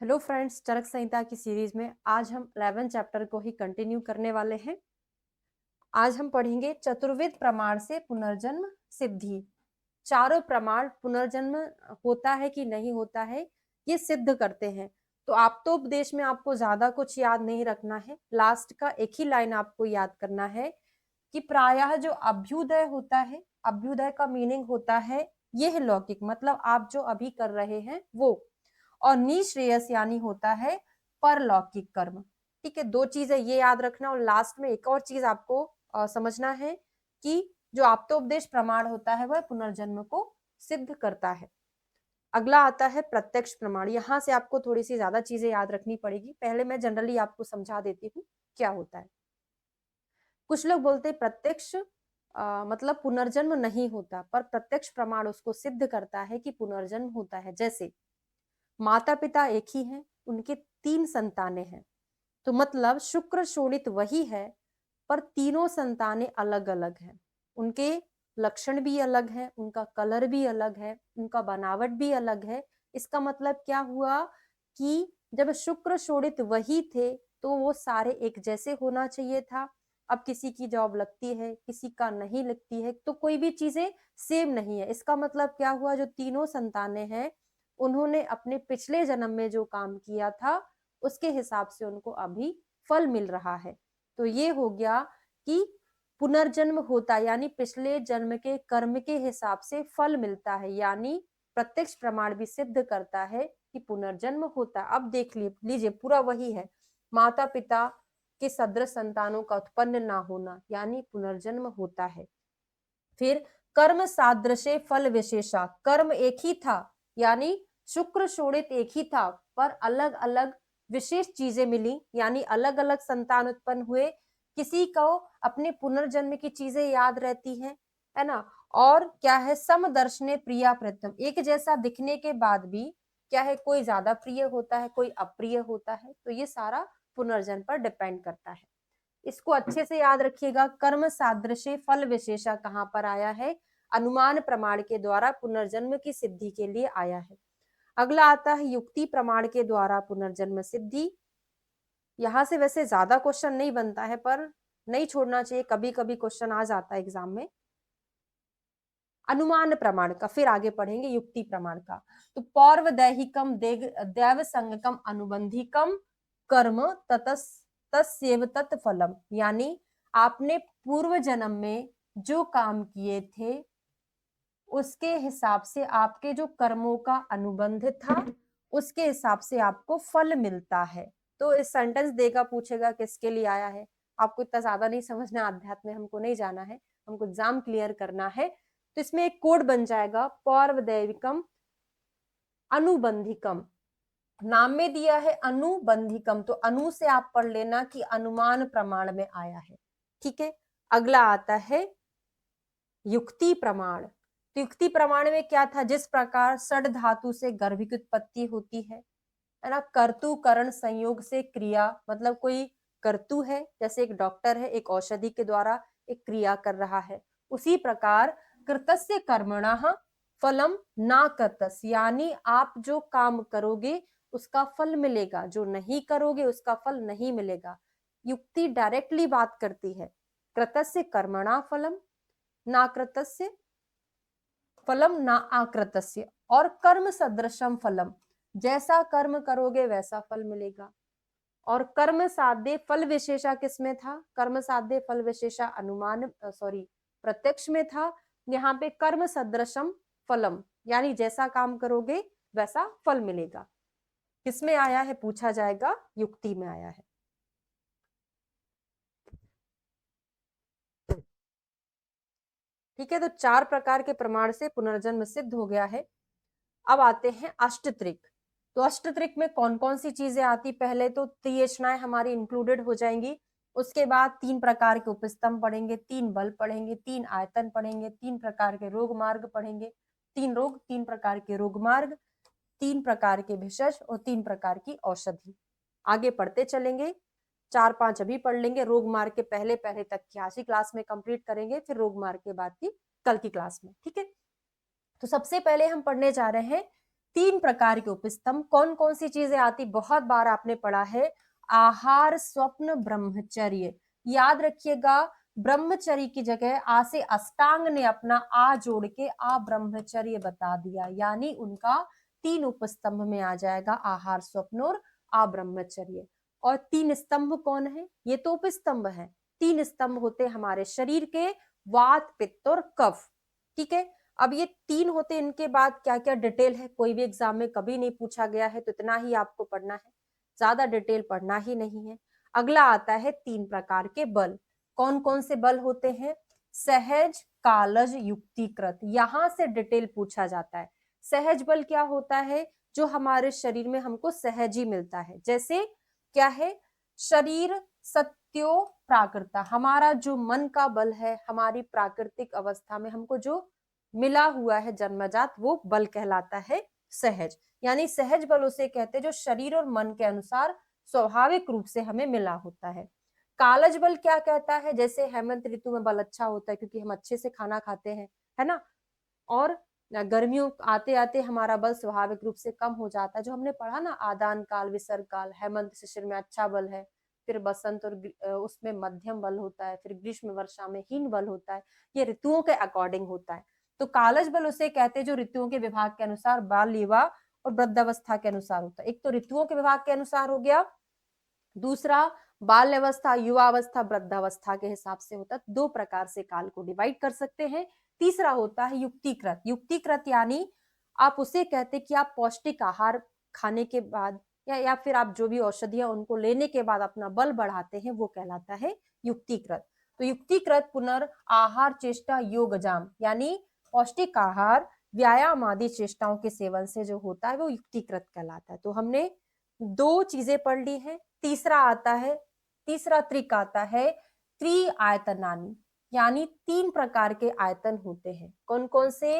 Hello friends, चरक संहिता की series में आज हम 11 चैप्टर को ही कंटिन्यू करने वाले हैं। आज हम पढ़ेंगे चतुर्विध प्रमाण से पुनर्जन्म सिद्धि। चारों प्रमाण पुनर्जन्म होता है कि नहीं होता है ये सिद्ध करते हैं। तो आप तो उपदेश में आपको ज्यादा कुछ याद नहीं रखना है, लास्ट का एक ही लाइन आपको याद करना है कि प्रायः जो अभ्युदय होता है, अभ्युदय का मीनिंग होता है यह लौकिक, मतलब आप जो अभी कर रहे हैं वो, और निश्रेयस यानी होता है परलौकिक कर्म। ठीक है, दो चीजें ये याद रखना। और लास्ट में एक और चीज आपको समझना है कि जो आप्तोपदेश प्रमाण होता है वह पुनर्जन्म को सिद्ध करता है। अगला आता है प्रत्यक्ष प्रमाण। यहाँ से आपको थोड़ी सी ज्यादा चीजें याद रखनी पड़ेगी। पहले मैं जनरली आपको समझा देती हूँ क्या होता है। कुछ लोग बोलते हैं प्रत्यक्ष मतलब पुनर्जन्म नहीं होता, पर प्रत्यक्ष प्रमाण उसको सिद्ध करता है कि पुनर्जन्म होता है। जैसे माता पिता एक ही हैं, उनके 3 संतानें हैं, तो मतलब शुक्र शोणित वही है, पर तीनों संतानें अलग अलग हैं। उनके लक्षण भी अलग हैं, उनका कलर भी अलग है, उनका बनावट भी अलग है। इसका मतलब क्या हुआ कि जब शुक्र शोणित वही थे तो वो सारे एक जैसे होना चाहिए था। अब किसी की जॉब लगती है, किसी का नहीं लगती है, तो कोई भी चीजें सेम नहीं है। इसका मतलब क्या हुआ, जो तीनों संतानें हैं उन्होंने अपने पिछले जन्म में जो काम किया था उसके हिसाब से उनको अभी फल मिल रहा है। तो ये हो गया कि पुनर्जन्म होता, यानी पिछले जन्म के कर्म के हिसाब से फल मिलता है। यानी प्रत्यक्ष प्रमाण भी सिद्ध करता है कि पुनर्जन्म होता है। अब देख लीजिए, पूरा वही है। माता पिता के सदृश संतानों का उत्पन्न ना होना यानी पुनर्जन्म होता है। फिर कर्म सादृश्य फल विशेषा, कर्म एक ही था यानी शुक्र शोणित एक ही था, पर अलग अलग विशेष चीजें मिली, यानी अलग अलग संतान उत्पन्न हुए। किसी को अपने पुनर्जन्म की चीजें याद रहती हैं, है ना। और क्या है, समदर्शने प्रिया प्रथम, एक जैसा दिखने के बाद भी क्या है, कोई ज्यादा प्रिय होता है, कोई अप्रिय होता है। तो ये सारा पुनर्जन्म पर डिपेंड करता है। इसको अच्छे से याद रखिएगा। कर्म सादृश्य फल विशेषा कहाँ पर आया है, अनुमान प्रमाण के द्वारा पुनर्जन्म की सिद्धि के लिए आया है। अगला आता है युक्ति प्रमाण के द्वारा पुनर्जन्म सिद्धि। यहां से वैसे ज्यादा क्वेश्चन नहीं बनता है, पर नहीं छोड़ना चाहिए, कभी कभी क्वेश्चन आ जाता है एग्जाम में। अनुमान प्रमाण का फिर आगे पढ़ेंगे, युक्ति प्रमाण का। तो पौर्व दैहिकम दैव संगकम अनुबंधिकम कर्म तस्येव तत्फलम, यानी आपने पूर्व जन्म में जो काम किए थे उसके हिसाब से आपके जो कर्मों का अनुबंध था उसके हिसाब से आपको फल मिलता है। तो इस सेंटेंस देगा पूछेगा किसके लिए आया है। आपको इतना ज्यादा नहीं समझना, अध्यात्म में हमको नहीं जाना है, हमको एग्जाम क्लियर करना है। तो इसमें एक कोड बन जाएगा, पौर्वदैविकम अनुबंधिकम। नाम में दिया है अनुबंधिकम, तो अनु से आप पढ़ लेना कि अनुमान प्रमाण में आया है। ठीक है, अगला आता है युक्ति प्रमाण। तो युक्ति प्रमाण में क्या था, जिस प्रकार षड धातु से गर्भ की उत्पत्ति होती है ना, कर्तु करण संयोग से क्रिया, मतलब कोई कर्तु है, जैसे एक डॉक्टर है, एक औषधि के द्वारा एक क्रिया कर रहा है, उसी प्रकार कृतस्य कर्मणः फलम ना कर्तस्य, यानी आप जो काम करोगे उसका फल मिलेगा, जो नहीं करोगे उसका फल नहीं मिलेगा। युक्ति डायरेक्टली बात करती है, कृतस्य कर्मणा फलम ना कृतस्य फलम ना आकृतस्य, और कर्म सदृशम फलम, जैसा कर्म करोगे वैसा फल मिलेगा। और कर्म साध्य फल विशेषा किसमें था, कर्म साध्य फल विशेषा अनुमान प्रत्यक्ष में था। यहाँ पे कर्म सदृशम फलम, यानी जैसा काम करोगे वैसा फल मिलेगा। किसमें आया है पूछा जाएगा, युक्ति में आया है। ठीक है, तो 4 प्रकार के प्रमाण से पुनर्जन्म सिद्ध हो गया है। अब आते हैं अष्टत्रिक। तो अष्टत्रिक में कौन कौन सी चीजें आती, पहले तो त्रियचनाएं हमारी इंक्लूडेड हो जाएंगी। उसके बाद 3 प्रकार के उपस्तंभ पढ़ेंगे, 3 बल पढ़ेंगे, 3 आयतन पढ़ेंगे, 3 प्रकार के रोग मार्ग पढ़ेंगे, 3 रोग, 3 प्रकार के रोग मार्ग, 3 प्रकार के भेषज और 3 प्रकार की औषधि। आगे पढ़ते चलेंगे, 4-5 अभी पढ़ लेंगे। रोग मार्ग के पहले पहले तक की आज ही क्लास में कंप्लीट करेंगे, फिर रोग मार्ग के बाद की कल की क्लास में। ठीक है, तो सबसे पहले हम पढ़ने जा रहे हैं तीन प्रकार के उपस्तंभ कौन कौन सी चीजें आती, बहुत बार आपने पढ़ा है, आहार, स्वप्न, ब्रह्मचर्य। याद रखिएगा, ब्रह्मचर्य की जगह आ से अष्टांग ने अपना आ जोड़ के आ ब्रह्मचर्य बता दिया, यानी उनका तीन उपस्तंभ में आ जाएगा, आहार, स्वप्न और आ ब्रह्मचर्य। और तीन स्तंभ कौन है, ये तो उपस्तंभ है, तीन स्तंभ होते हमारे शरीर के, वात, पित्त और कफ। ठीक है, अब ये तीन होते, इनके बाद क्या क्या डिटेल है, कोई भी एग्जाम में कभी नहीं पूछा गया है, तो इतना ही आपको पढ़ना है, ज्यादा डिटेल पढ़ना ही नहीं है। अगला आता है तीन प्रकार के बल। कौन कौन से बल होते हैं, सहज, कालज, युक्तिकृत। यहां से डिटेल पूछा जाता है। सहज बल क्या होता है, जो हमारे शरीर में हमको सहज ही मिलता है, जैसे क्या है, शरीर सत्यो प्राकृता, हमारा जो मन का बल है, हमारी प्राकृतिक अवस्था में हमको जो मिला हुआ है जन्मजात, वो बल कहलाता है सहज। यानी सहज बल उसे कहते हैं जो शरीर और मन के अनुसार स्वाभाविक रूप से हमें मिला होता है। कालज बल क्या कहता है, जैसे हेमंत ऋतु में बल अच्छा होता है क्योंकि हम अच्छे से खाना खाते हैं, है ना, और गर्मियों आते आते हमारा बल स्वाभाविक रूप से कम हो जाता है, जो हमने पढ़ा ना, आदान काल, विसर्ग काल, हेमंत शिशिर में अच्छा बल है, फिर बसंत और उसमें मध्यम बल होता है, फिर ग्रीष्म वर्षा में हीन बल होता है, ये ऋतुओं के अकॉर्डिंग होता है। तो कालज बल उसे कहते हैं जो ऋतुओं के विभाग के अनुसार बाल, युवा और वृद्धावस्था के अनुसार होता है। एक तो ऋतुओं के विभाग के अनुसार हो गया, दूसरा बाल्यावस्था, युवावस्था, वृद्धावस्था के हिसाब से होता है। दो प्रकार से काल को डिवाइड कर सकते हैं। तीसरा होता है युक्तिकृत। युक्तिकृत यानी आप उसे कहते हैं कि आप पौष्टिक आहार खाने के बाद या फिर आप जो भी औषधियां उनको लेने के बाद अपना बल बढ़ाते हैं, वो कहलाता है युक्तिकृत। तो युक्तिकृत पुनर् आहार चेष्टा योगजाम, यानी पौष्टिक आहार, व्यायाम आदि चेष्टाओं के सेवन से जो होता है वो युक्तिकृत कहलाता है। तो हमने दो चीजें पढ़ ली हैं। तीसरा आता है, तीसरा त्रिक आता है त्रि आयतनानी, यानी तीन प्रकार के आयतन होते हैं। कौन कौन से,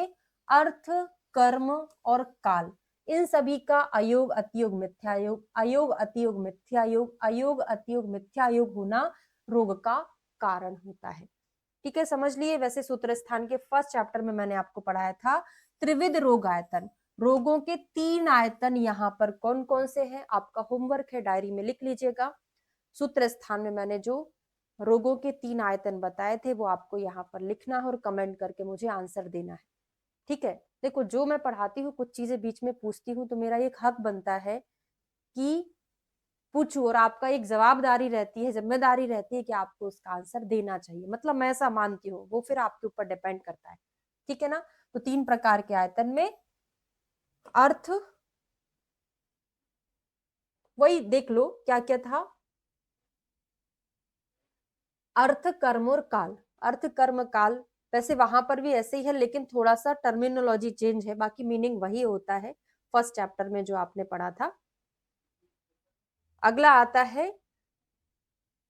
अर्थ, कर्म और काल। इन सभी का अयोग, अतियोग, मिथ्यायोग, अयोग, अतियोग, मिथ्यायोग, अयोग, अतियोग, मिथ्यायोग होना रोग का कारण होता है। ठीक है, समझ लिए। वैसे सूत्र स्थान के फर्स्ट चैप्टर में मैंने आपको पढ़ाया था त्रिविध रोग आयतन, रोगों के तीन आयतन यहाँ पर कौन कौन से हैं, आपका होमवर्क है, डायरी में लिख लीजिएगा। सूत्र स्थान में मैंने जो रोगों के तीन आयतन बताए थे वो आपको यहाँ पर लिखना है और कमेंट करके मुझे आंसर देना है। ठीक है, देखो जो मैं पढ़ाती हूँ कुछ चीजें बीच में पूछती हूँ तो मेरा एक हक बनता है कि पूछू, और आपका एक जवाबदारी रहती है, जिम्मेदारी रहती है कि आपको उसका आंसर देना चाहिए। मतलब मैं ऐसा मानती हूँ, वो फिर आपके ऊपर डिपेंड करता है। ठीक है ना। तो तीन प्रकार के आयतन में अर्थ, वही देख लो क्या क्या था, अर्थ, कर्म और काल। अर्थ, कर्म, काल, वैसे वहां पर भी ऐसे ही है लेकिन थोड़ा सा टर्मिनोलॉजी चेंज है, बाकी मीनिंग वही होता है फर्स्ट चैप्टर में जो आपने पढ़ा था। अगला आता है,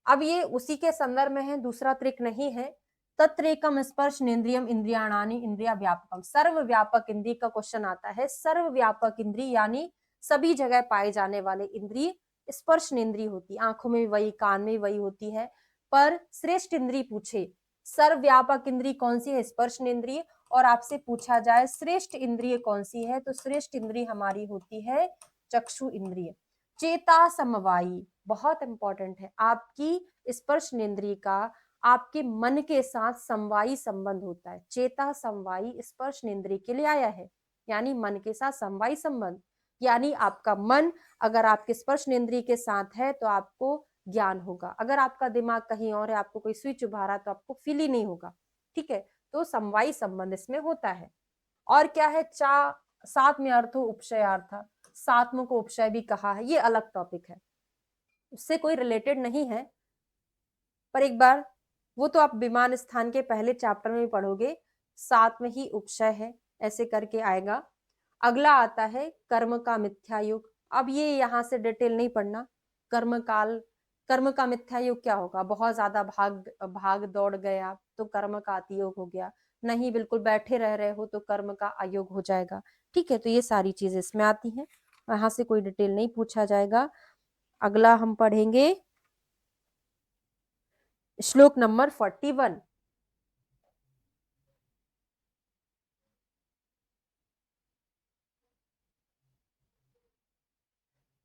अब ये उसी के संदर्भ में है, दूसरा त्रिक नहीं है। तत्रेकम स्पर्श नेन्द्रियम इंद्रियाणानि इंद्रिया व्यापकम, सर्व व्यापक इंद्रिय का क्वेश्चन आता है। सर्व व्यापक इंद्रिय यानी सभी जगह पाए जाने वाले इंद्रिय स्पर्श नेन्द्रिय होती, आंखों में भी वही, कान में भी वही होती है। पर श्रेष्ठ इंद्रिय पूछे, सर्व व्यापक इंद्रिय कौन सी है, स्पर्श नेन्द्रिय, और आपसे पूछा जाए श्रेष्ठ इंद्रिय कौन सी है, तो श्रेष्ठ इंद्रिय हमारी होती है चक्षु इंद्रिय। चेता समवायी बहुत इंपॉर्टेंट है, आपकी स्पर्श नेन्द्रिय का आपके मन के साथ समवायी संबंध होता है। चेता समवायी स्पर्श नेन्द्रिय के लिए आया है, यानी मन के साथ समवायी संबंध, यानी आपका मन अगर आपके स्पर्श नेन्द्रिय के साथ है तो आपको ज्ञान होगा, अगर आपका दिमाग कहीं और है, आपको कोई स्विच उभा रहा तो आपको फील ही नहीं होगा। ठीक है, तो समवायी संबंध इसमें होता है। और क्या है, साथ में अर्थ उपशयार्थ, सात्म को उपशय भी कहा है, ये अलग टॉपिक है, उससे कोई रिलेटेड नहीं है, पर एक बार वो तो आप विमान स्थान के पहले चैप्टर में भी पढ़ोगे, साथ में ही उपशय है, ऐसे करके आएगा। अगला आता है कर्म का मिथ्या युग। अब ये यहाँ से डिटेल नहीं पढ़ना, कर्म काल, कर्म का मिथ्या युग क्या होगा, बहुत ज्यादा भाग दौड़ गए आप तो कर्म का अतियोग हो गया, नहीं बिल्कुल बैठे रह रहे हो तो कर्म का अयोग हो जाएगा। ठीक है, तो ये सारी चीजें इसमें आती हैं, यहाँ से कोई डिटेल नहीं पूछा जाएगा। अगला हम पढ़ेंगे श्लोक नंबर 41।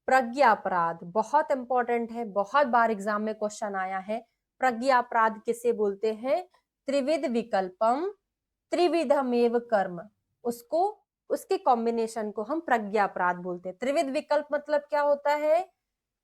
प्रज्ञापराध बहुत इंपॉर्टेंट है, बहुत बार एग्जाम में क्वेश्चन आया है। प्रज्ञापराध किसे बोलते हैं? त्रिविध विकल्पम त्रिविधमेव कर्म, उसको उसके कॉम्बिनेशन को हम प्रज्ञापराध बोलते हैं। त्रिविध विकल्प मतलब क्या होता है?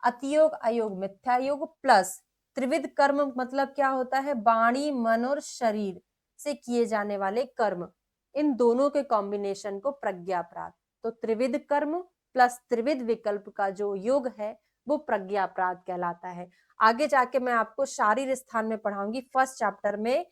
अतियोग, अयोग, मिथ्यायोग प्लस त्रिविध कर्म मतलब क्या होता है? वाणी, मन और शरीर से किए जाने वाले कर्म, इन दोनों के कॉम्बिनेशन को प्रज्ञापराध। तो त्रिविध कर्म प्लस त्रिविध विकल्प का जो योग है वो प्रज्ञापराध कहलाता है। आगे जाके मैं आपको शारीर स्थान में पढ़ाऊंगी फर्स्ट चैप्टर में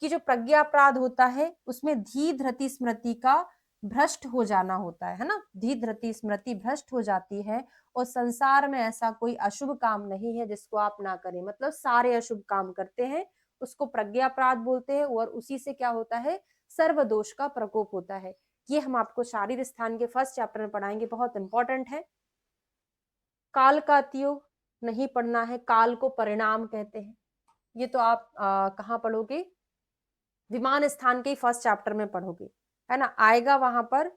कि जो प्रज्ञापराध होता है उसमें धी धृति स्मृति का भ्रष्ट हो जाना होता है ना, धी धृति स्मृति भ्रष्ट हो जाती है और संसार में ऐसा कोई अशुभ काम नहीं है जिसको आप ना करें, मतलब सारे अशुभ काम करते हैं, उसको प्रज्ञापराध बोलते हैं। और उसी से क्या होता है? सर्व दोष का प्रकोप होता है। ये हम आपको शारीर स्थान के फर्स्ट चैप्टर में पढ़ाएंगे, बहुत इंपॉर्टेंट है। काल का अतियोग नहीं पढ़ना है, काल को परिणाम कहते हैं। ये तो आप कहाँ पढ़ोगे? विमान स्थान के फर्स्ट चैप्टर में पढ़ोगे, है ना, आएगा वहां पर।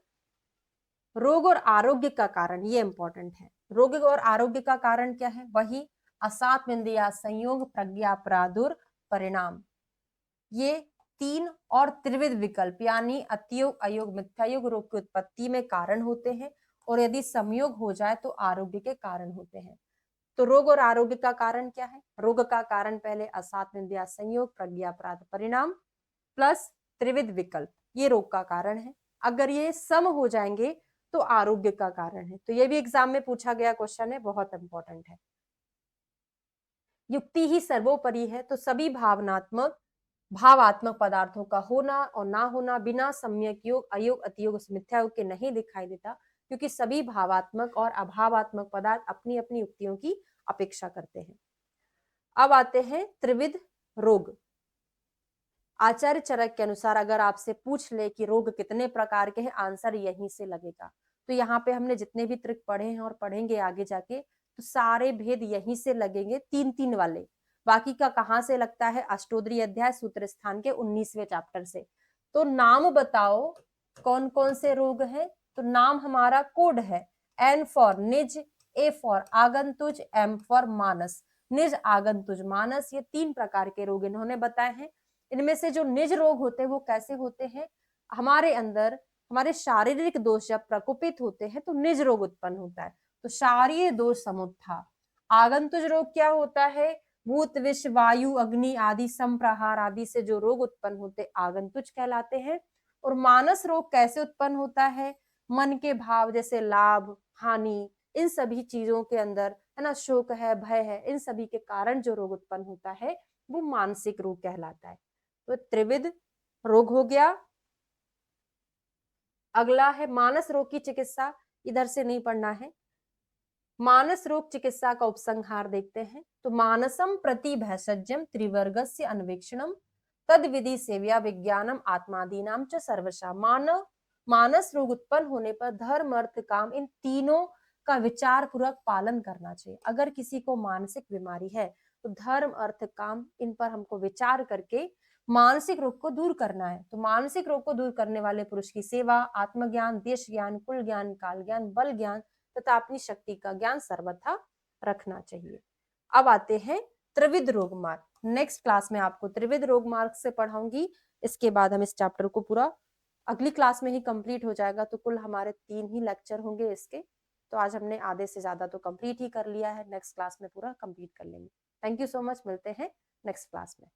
रोग और आरोग्य का कारण, ये इंपॉर्टेंट है। रोग और आरोग्य का कारण क्या है? वही असात्म इंद्रिया संयोग, प्रज्ञापराधुर परिणाम, ये तीन और त्रिविध विकल्प यानी अतियोग, अयोग, मिथ्यायोग रोग की उत्पत्ति में कारण होते हैं और यदि संयोग हो जाए तो आरोग्य के कारण होते हैं। तो रोग और आरोग्य का कारण क्या है? रोग का कारण पहले असात्म इंद्रिया संयोग, प्रज्ञापराध परिणाम प्लस त्रिविध विकल्प, ये रोग का कारण है। अगर ये सम हो जाएंगे तो आरोग्य का कारण है। तो ये भी एग्जाम में पूछा गया क्वेश्चन है, बहुत इंपॉर्टेंट है। युक्ति ही सर्वोपरि है, तो सभी भावात्मक पदार्थों का होना और ना होना बिना सम्यक योग, अयोग, अतियोग, मिथ्यायोग के नहीं दिखाई देता, क्योंकि सभी भावात्मक और अभावात्मक पदार्थ अपनी अपनी युक्तियों की अपेक्षा करते हैं। अब आते हैं त्रिविध रोग। आचार्य चरक के अनुसार अगर आपसे पूछ ले कि रोग कितने प्रकार के हैं, आंसर यहीं से लगेगा। तो यहाँ पे हमने जितने भी ट्रिक पढ़े हैं और पढ़ेंगे आगे जाके, तो सारे भेद यहीं से लगेंगे, तीन तीन वाले। बाकी का कहाँ से लगता है? अष्टोदरी अध्याय सूत्र स्थान के 19वें चैप्टर से। तो नाम बताओ कौन कौन से रोग हैं? तो नाम हमारा कोड है, एन फॉर निज, ए फॉर आगंतुज, एम फॉर मानस। निज, आगंतुज, मानस, ये तीन प्रकार के रोग इन्होंने बताए हैं। इनमें से जो निज रोग होते हैं वो कैसे होते हैं? हमारे अंदर हमारे शारीरिक दोष जब प्रकोपित होते हैं तो निज रोग उत्पन्न होता है, तो शारीरिक दोष समुत्था। आगंतुज रोग क्या होता है? भूत, विष, वायु, अग्नि आदि संप्रहार आदि से जो रोग उत्पन्न होते आगंतुज कहलाते हैं। और मानस रोग कैसे उत्पन्न होता है? मन के भाव जैसे लाभ, हानि, इन सभी चीजों के अंदर, है ना, शोक है, भय है, इन सभी के कारण जो रोग उत्पन्न होता है वो मानसिक रोग कहलाता है। तो त्रिविध रोग हो गया। अगला है मानस रोग की चिकित्सा, इधर से नहीं पढ़ना है। मानस रोग चिकित्सा का उपसंहार देखते हैं। तो मानसम प्रति भैषज्यम त्रिवर्गस्य अन्वेक्षणम तद विधि सेव्या विज्ञानम आत्मादीनाम च सर्वशा। मानस रोग उत्पन्न होने पर धर्म, अर्थ, काम, इन तीनों का विचार पूर्वक पालन करना चाहिए। अगर किसी को मानसिक बीमारी है तो धर्म, अर्थ, काम, इन पर हमको विचार करके मानसिक रोग को दूर करना है। तो मानसिक रोग को दूर करने वाले पुरुष की सेवा, आत्मज्ञान, देश ज्ञान, कुल ज्ञान, काल ज्ञान, बल ज्ञान तथा अपनी शक्ति का ज्ञान सर्वथा रखना चाहिए। अब आते हैं त्रिविध रोग मार्ग। नेक्स्ट क्लास में आपको त्रिविध रोग मार्ग से पढ़ाऊंगी। इसके बाद हम इस चैप्टर को पूरा अगली क्लास में ही कंप्लीट हो जाएगा। तो कुल हमारे 3 ही लेक्चर होंगे इसके। तो आज हमने आधे से ज्यादा तो कंप्लीट ही कर लिया है, नेक्स्ट क्लास में पूरा कंप्लीट कर लेंगे। थैंक यू सो मच, मिलते हैं नेक्स्ट क्लास में।